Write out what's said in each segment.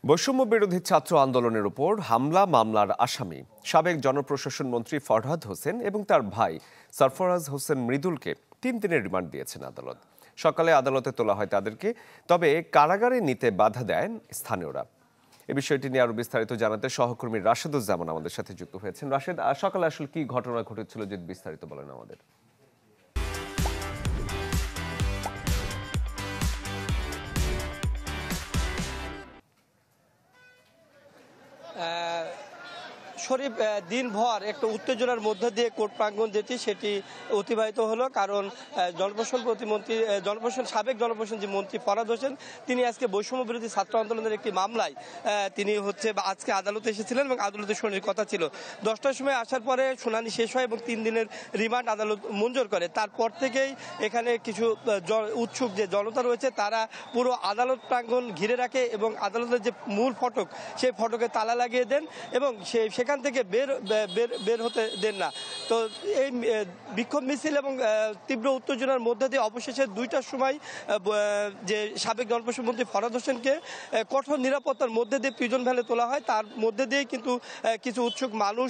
বৈষম্য বিরোধী ছাত্র আন্দোলনের উপর হামলা মামলার আসামি সাবেক জনপ্রশাসন মন্ত্রী ফরহাদ হোসেন এবং তার ভাই সরফরাজ হোসেন মৃদুলকে 3 দিনের রিমান্ড দিয়েছেন আদালত। সকালে আদালতে তোলা হয় তাদেরকে, তবে কারাগারে নিতে বাধা দেন স্থানীয়রা। এই বিষয়টি নিয়ে আরো বিস্তারিত জানাতে সহকর্মী রাশেদুজ্জামান আমাদের সাথে যুক্ত হয়েছেন। রাশেদ, সকালে আসলে কি ঘটনা ঘটেছিল যদি বিস্তারিত বলেন আমাদের। শরীফ, দিনভর একটা উত্তেজনার মধ্যে দিয়ে কোর্ট প্রাঙ্গণ সেটি অতিবাহিত হলো, কারণ সাবেক জনপ্রশাসন যে মন্ত্রী ফরহাদ হোসেন তিনি আজকে বৈষম্য বিরোধী ছাত্র আন্দোলনের একটি মামলায় তিনি আজকে আদালতে এসেছিলেন এবং আদালতে শুনানির কথা ছিল। 10টার সময় আসার পরে শুনানি শেষ হয় এবং 3 দিনের রিমান্ড আদালত মঞ্জুর করে। তারপর থেকেই এখানে কিছু উৎসুক যে জনতা রয়েছে তারা পুরো আদালত প্রাঙ্গণ ঘিরে রাখে এবং আদালতের যে মূল ফটক সেই ফটকে তালা লাগিয়ে দেন এবং সেখান থেকে বের হতে দেন না। তো এই বিক্ষোভ মিছিল এবং তীব্র উত্তেজনার মধ্যে দিয়ে অবশেষে 2টার সময় যে সাবেক জনপ্রশাসন মন্ত্রী ফরহাদ হোসেনকে কঠোর নিরাপত্তার মধ্যে দিয়ে প্রিজন ভ্যানে তোলা হয়। তার মধ্যে দিয়েই কিন্তু কিছু উৎসুক মানুষ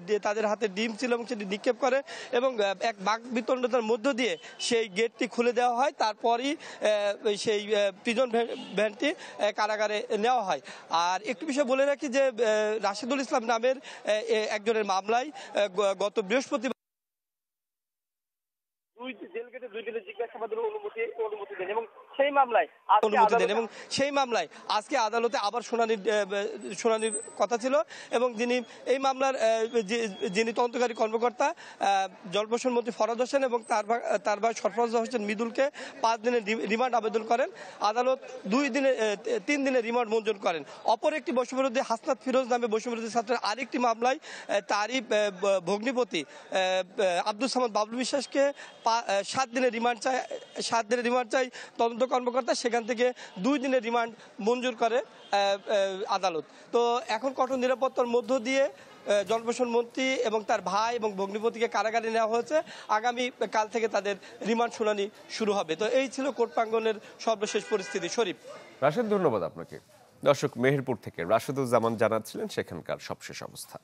যে তাদের হাতে ডিম ছিল এবং সেটি নিক্ষেপ করে এবং এক বাকবিতণ্ডতার মধ্য দিয়ে সেই গেটটি খুলে দেওয়া হয়। তারপরই সেই প্রিজন ভ্যানটি কারাগারে নেওয়া হয়। আর একটু বিষয় বলে রাখি যে রাশেদুল ইসলাম নামের একজনের মামলায় গত বৃহস্পতিবার জেল গেটে 2 দিনের জিজ্ঞাসাবাদের অনুমতি দেন এবং সেই মামলায় আজকে আদালতে আবার শুনানির কথা ছিল এবং এই মামলার যিনি তদন্তকারী কর্মকর্তা জনপ্রশাসন মন্ত্রী ফরহাদ হোসেন এবং তার ভাই সরফরাজ হোসেন মৃদুলকে 5 দিনের রিমান্ড আবেদন করেন। আদালত 3 দিনের রিমান্ড মঞ্জুর করেন। অপর একটি বৈষম্যবিরোধী হাসনাত ফিরোজ নামে বৈষম্যবিরোধী ছাত্রের আরেকটি মামলায় তারই ভগ্নিপতি আব্দুল সামাদ বাবলু বিশ্বাসকে 7 দিনের রিমান্ড চাই তদন্ত কর্মকর্তা। সেখান থেকে 2 দিনের রিমান্ড মঞ্জুর করে আদালত। তো এখন কঠোর নিরাপত্তার মধ্য দিয়ে জনপ্রশাসন মন্ত্রী এবং তার ভাই এবং ভগ্নিপতিকে কারাগারে নেওয়া হয়েছে। আগামী কাল থেকে তাদের রিমান্ড শুনানি শুরু হবে। তো এই ছিল কোর্ট প্রাঙ্গণের সর্বশেষ পরিস্থিতি। শরীফ। রাশেদ, ধন্যবাদ আপনাকে। দর্শক, মেহেরপুর থেকে রাশেদুজ্জামান জানাচ্ছিলেন সেখানকার সবশেষ অবস্থা।